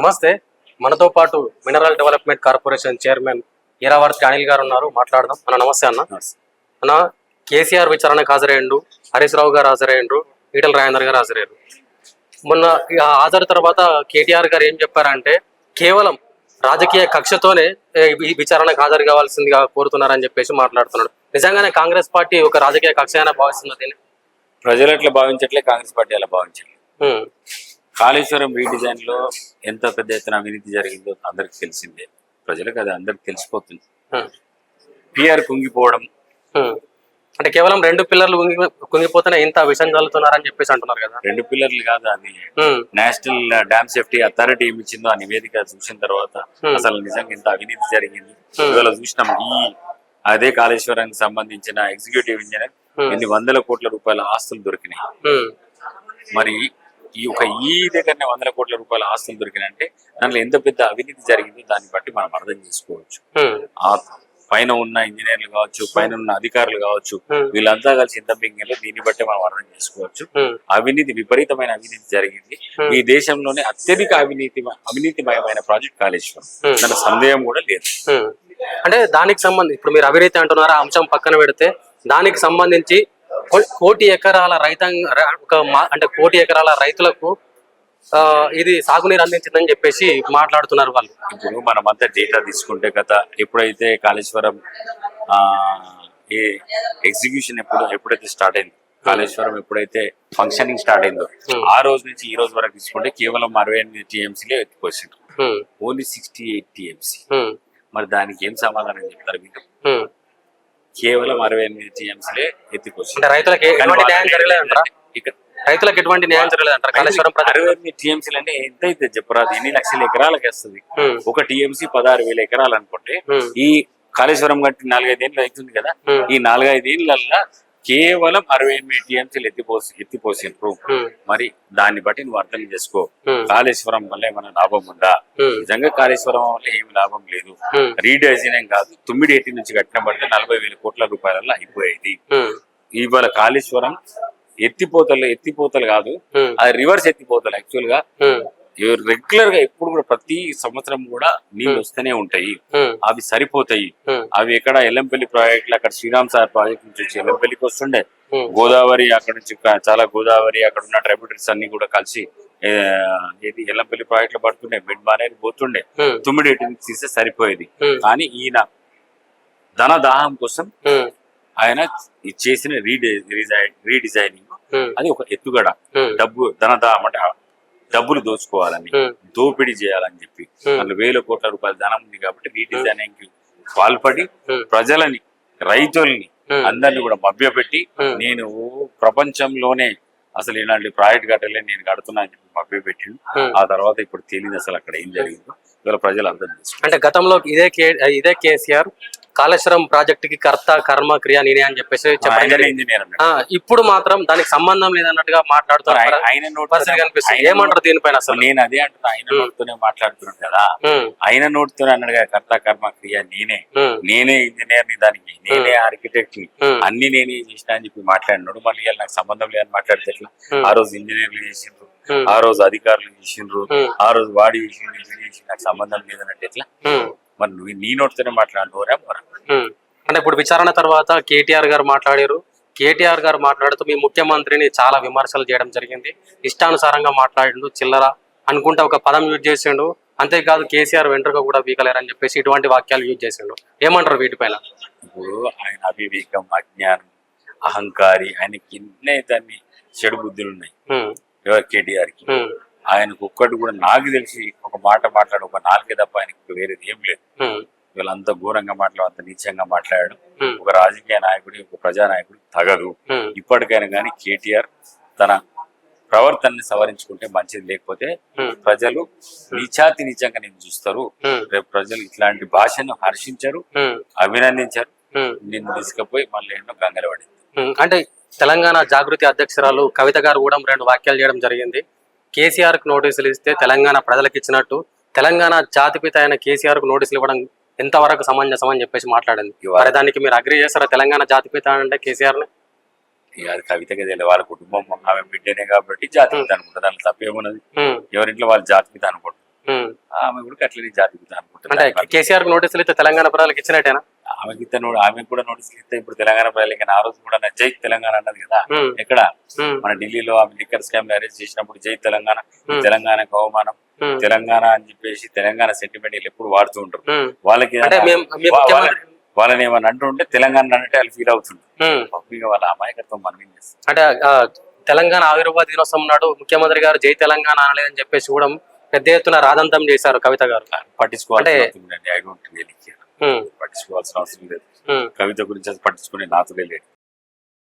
నమస్తే. మనతో పాటు mineral development corporation chairman Eravarthi Anil గారు ఉన్నారు, మాట్లాడదాం. అన్న నమస్తే. అన్న కేసీఆర్ విచారణకు హాజరయ్యండు, హరీష్ రావు గారు హాజరయ్యండు, ఈటల రాజేందర్ గారు హాజరయ్యారు. మొన్న హాజరు తర్వాత కేటీఆర్ గారు ఏం చెప్పారంటే కేవలం రాజకీయ కక్షతోనే ఈ విచారణకు హాజరు కావాల్సిందిగా కోరుతున్నారని చెప్పేసి మాట్లాడుతున్నాడు. నిజంగానే కాంగ్రెస్ పార్టీ ఒక రాజకీయ కక్ష అయినా భావిస్తుంది దీన్ని? ప్రజలు ఎట్లా భావించట్లే, కాంగ్రెస్ పార్టీ అలా భావించట్లేదు. కాళేశ్వరం రీడిజైన్ లో ఎంత పెద్ద ఎత్తున అవినీతి జరిగిందో అందరికి తెలిసిందే, ప్రజలకు అది అందరికి తెలిసిపోతుంది. పిఆర్ కుంగిపోవడం అంటే కేవలం 2 పిల్లర్లు కుంగిపోతేనే ఇంత విషయం చల్లుతున్నారని చెప్పేసి అంటున్నారు కదా. 2 పిల్లర్లు కాదు, అది నేషనల్ డ్యామ్ సేఫ్టీ అథారిటీ ఏమి ఇచ్చిందో ఆ నివేదిక చూసిన తర్వాత అసలు నిజంగా ఇంత అవినీతి జరిగింది. ఇవాళ చూసినాం, అదే కాళేశ్వరానికి సంబంధించిన ఎగ్జిక్యూటివ్ ఇంజనీర్ ఎన్ని వందల కోట్ల రూపాయల ఆస్తులు దొరికినాయి. మరి ఈ దగ్గరనే 100 కోట్ల రూపాయల ఆస్తులు దొరికినాయంటే దాంట్లో ఎంత పెద్ద అవినీతి జరిగిందో దాన్ని బట్టి మనం అర్థం చేసుకోవచ్చు. ఆ పైన ఉన్న ఇంజనీర్లు కావచ్చు, పైన ఉన్న అధికారులు కావచ్చు, వీళ్ళంతా కలిసి ఇంత బింగలో దీన్ని బట్టి మనం అర్థం చేసుకోవచ్చు. అవినీతి, విపరీతమైన అవినీతి జరిగింది. ఈ దేశంలోనే అత్యధిక అవినీతిమయమైన ప్రాజెక్ట్ కాళేశ్వరం, దాని సందేహం కూడా లేదు. అంటే దానికి సంబంధించి ఇప్పుడు మీరు అవినీతి అంటున్నారా, అంశం పక్కన పెడితే దానికి సంబంధించి 1 కోటి ఎకరాల అంటే 1 కోటి ఎకరాల రైతులకు ఇది సాగునీరు అందించిందని చెప్పేసి మాట్లాడుతున్నారు వాళ్ళు. ఇప్పుడు మనమంతా డేటా తీసుకుంటే ఎప్పుడైతే కాళేశ్వరం ఈ ఎగ్జిక్యూషన్ ఎప్పుడైతే స్టార్ట్ అయింది, కాళేశ్వరం ఎప్పుడైతే ఫంక్షనింగ్ స్టార్ట్ అయిందో ఆ రోజు నుంచి ఈ రోజు వరకు తీసుకుంటే కేవలం 68 టీఎంసీలే ఎత్తిపోసింది, ఓన్లీ 68 టీఎంసీ. మరి దానికి ఏం సమాధానం చెప్తారు మీరు? కేవలం 68 టీఎంసీలే ఎత్తిపోసింది. రైతులకు ఎటువంటి న్యాయం జరగలేదంటారు కాళేశ్వరం? 68 టీఎంసీలు అంటే ఎంత అయితే చెప్పరాదు, ఎన్ని లక్షల ఎకరాలకు వస్తుంది? ఒక టీఎంసీ 16,000 ఎకరాలు అనుకుంటే ఈ కాళేశ్వరం కట్టి 4-5 ఏళ్ళు అవుతుంది కదా, ఈ 4-5 ఏళ్ళల్లో కేవలం 68 టీఎంసీలు ఎత్తిపోసినారు. మరి దాన్ని బట్టి నువ్వు అర్థం చేసుకో, కాళేశ్వరం వల్ల ఏమైనా లాభం ఉందా? నిజంగా కాళేశ్వరం వల్ల ఏమి లాభం లేదు. రీడిజైనింగ్ కాదు, తుమ్మిడేటి నుంచి కట్టిన పడితే 40,000 కోట్ల రూపాయలలో అయిపోయేది. ఇవాళ కాళేశ్వరం ఎత్తిపోతలు కాదు, అది రివర్స్ ఎత్తిపోతలు. యాక్చువల్ గా రెగ్యులర్ గా ఎప్పుడు కూడా ప్రతి సంవత్సరం కూడా నీళ్ళు వస్తూనే ఉంటాయి, అవి సరిపోతాయి. అవి ఎక్కడ ఎల్లంపల్లి ప్రాజెక్టులు, అక్కడ శ్రీరామ్ సార్ ప్రాజెక్ట్ నుంచి వచ్చి ఎల్లంపల్లికి వస్తుండే, గోదావరి అక్కడ నుంచి చాలా గోదావరి అక్కడ ఉన్న ట్రైబ్యూటరీస్ అన్ని కూడా కలిసి ఏది ఎల్లంపల్లి ప్రాజెక్ట్ లో పడుతుండే, బెడ్ బానేది పోతుండే, తుమ్మిడేటి నుంచి తీస్తే సరిపోయేది. కానీ ఈయన ధనదాహం కోసం ఆయన చేసిన రీడిజైనింగ్ అది ఒక ఎత్తుగడ. ధనదాహం అంటే డబ్బులు దోచుకోవాలని, దోపిడీ చేయాలని చెప్పి అందులో 1,000 కోట్ల రూపాయల ధనం ఉంది కాబట్టి రీడిజైనింగ్ కి పాల్పడి ప్రజలని, రైతుల్ని అందరినీ కూడా మభ్యపెట్టి నేను ప్రపంచంలోనే అసలు ఇలాంటి ప్రాజెక్ట్ కట్టలే నేను కడుతున్నా అని చెప్పి మభ్యపెట్టిండు. ఆ తర్వాత ఇప్పుడు తెలియదు అసలు అక్కడ ఏం జరిగిందో. ఇవాళ ప్రజలు అర్థం చేసుకుంటారు. అంటే గతంలో ఇదే కేసీఆర్ కాళేశ్వరం ప్రాజెక్ట్ కి కర్త కర్మ క్రియ నేనే అని చెప్పేసి ఇంజనీర్ ఇప్పుడు మాత్రం దానికి సంబంధం లేదన్నట్టుగా మాట్లాడుతున్నారు. ఏమంటారు దీనిపైన? అసలు నేను అదే అంటున్నా, ఆయన నోటితోనే మాట్లాడుతున్నాను కదా, ఆయన నోటితోనే అన్నాడు కదా కర్త కర్మ క్రియ నేనే ఇంజనీర్ ని, దానికి నేనే ఆర్కిటెక్ట్ ని, అన్ని నేనే చేసినా అని చెప్పి మాట్లాడినాడు. మళ్ళీ నాకు సంబంధం లేదని మాట్లాడితే ఎట్లా? ఆ రోజు ఇంజనీర్లు చేసిండ్రు, ఆ రోజు అధికారులు చేసిండ్రు, ఆ రోజు వాడి చేసి నాకు సంబంధం లేదన్నట్టు ఎట్లా? మరి నువ్వు నీ నోటితోనే మాట్లాడుకోరా? అంటే ఇప్పుడు విచారణ తర్వాత కేటీఆర్ గారు మాట్లాడారు. కేటీఆర్ గారు మాట్లాడుతూ మీ ముఖ్యమంత్రిని చాలా విమర్శలు చేయడం జరిగింది, ఇష్టానుసారంగా మాట్లాడిండు, చిల్లర అనుకుంటే ఒక పదం యూజ్ చేసిండు, అంతేకాదు కేసీఆర్ వెంట్రుక కూడా వీకలేరని చెప్పేసి ఇటువంటి వాక్యాలు యూజ్ చేసిండు. ఏమంటారు వీటిపైన? ఇప్పుడు ఆయన అవివేకం, అజ్ఞానం, అహంకారి, ఆయనకి ఎన్నే దాన్ని చెడు బుద్ధులు ఉన్నాయి. ఎవరు? కేటీఆర్ కి. ఆయనకు ఒక్కటి కూడా నాకు తెలిసి ఒక మాట మాట్లాడు, ఒక నాలుగే తప్ప ఆయనకు వేరేది ఏం లేదు. వీళ్ళంతా ఘోరంగా అంత నీచంగా మాట్లాడాడు. ఒక రాజకీయ నాయకుడి, ఒక ప్రజానాయకుడి తగదు. ఇప్పటికైనా కానీ కేటీఆర్ తన ప్రవర్తనని సవరించుకుంటే మంచిది, లేకపోతే ప్రజలు నీచంగా నేను చూస్తారు. రేపు ప్రజలు ఇట్లాంటి భాషను హర్షించరు, అభినందించరు, నిన్ను తీసుకుపోయి మళ్ళీ ఎన్నో గంగలు పడింది. అంటే తెలంగాణ జాగృతి అధ్యక్షురాలు కవిత గారు కూడా 2 వ్యాఖ్యలు చేయడం జరిగింది. కేసీఆర్ కు నోటీసులు ఇస్తే తెలంగాణ ప్రజలకు ఇచ్చినట్టు, తెలంగాణ జాతిపిత అయిన కేసీఆర్ కు నోటీసులు ఇవ్వడం ఎంతవరకు సమంజసం అని చెప్పేసి మాట్లాడింది. మరి దానికి మీరు అగ్రీ చేస్తారా? తెలంగాణ జాతిపిత అంటే కేసీఆర్ ని అది కవితగా తెలియదు, వాళ్ళ కుటుంబం ఆమె బిడ్డనే కాబట్టి జాతిపిత అనుకుంటారు, దాంట్లో తప్పేమున్నది? ఎవరింట్లో వాళ్ళ జాతిపిత అనుకుంటారు. ఆమె కూడా అట్లనే జాతిపిత అంటే అనుకుంటుంది. కేసీఆర్ నోటీసులు అయితే తెలంగాణ ప్రజలకు ఇచ్చినట్టేనా? ఆమెకి ఆమెకు కూడా నోటీసులు ఇస్తే ఇప్పుడు తెలంగాణ ప్రజలకి ఆ రోజు కూడా జై తెలంగాణ అన్నది కదా. ఉమ్, ఎక్కడ ఉమ్, మన ఢిల్లీలో ఆమె లిక్కర్ స్కామ్ అరెస్ట్ చేసినప్పుడు జై తెలంగాణ, ఉమ్, తెలంగాణకు అవమానం, ఉమ్, తెలంగాణ అని చెప్పేసి తెలంగాణ సెంటిమెంట్ వీళ్ళు ఎప్పుడు వాడుతూ ఉంటారు. ఉమ్. వాళ్ళకి అంటే మీ ముఖ్యమంత్రి వాళ్ళని ఏమని అంటుంటే తెలంగాణ అంటే వాళ్ళు ఫీల్ అవుతుంది. ఉమ్, పబ్లిక్ వాళ్ళ అమాయకత్వం మనం ఏం చేస్తాం. అంటే తెలంగాణ ఆవిర్భావ దినోత్సవం నాడు ముఖ్యమంత్రి గారు జై తెలంగాణ అనలేదని చెప్పేసి కూడా పెద్ద ఎత్తున రాదంతం చేశారు కవిత గారు. పట్టించుకోవాల్సిన అంటే- అవసరం లేదండి. I don't really care. ఉమ్, పట్టించుకోవాల్సిన అవసరం లేదు. ఉమ్. కవిత గురించి అది పట్టించుకునే నాతులే లేదు.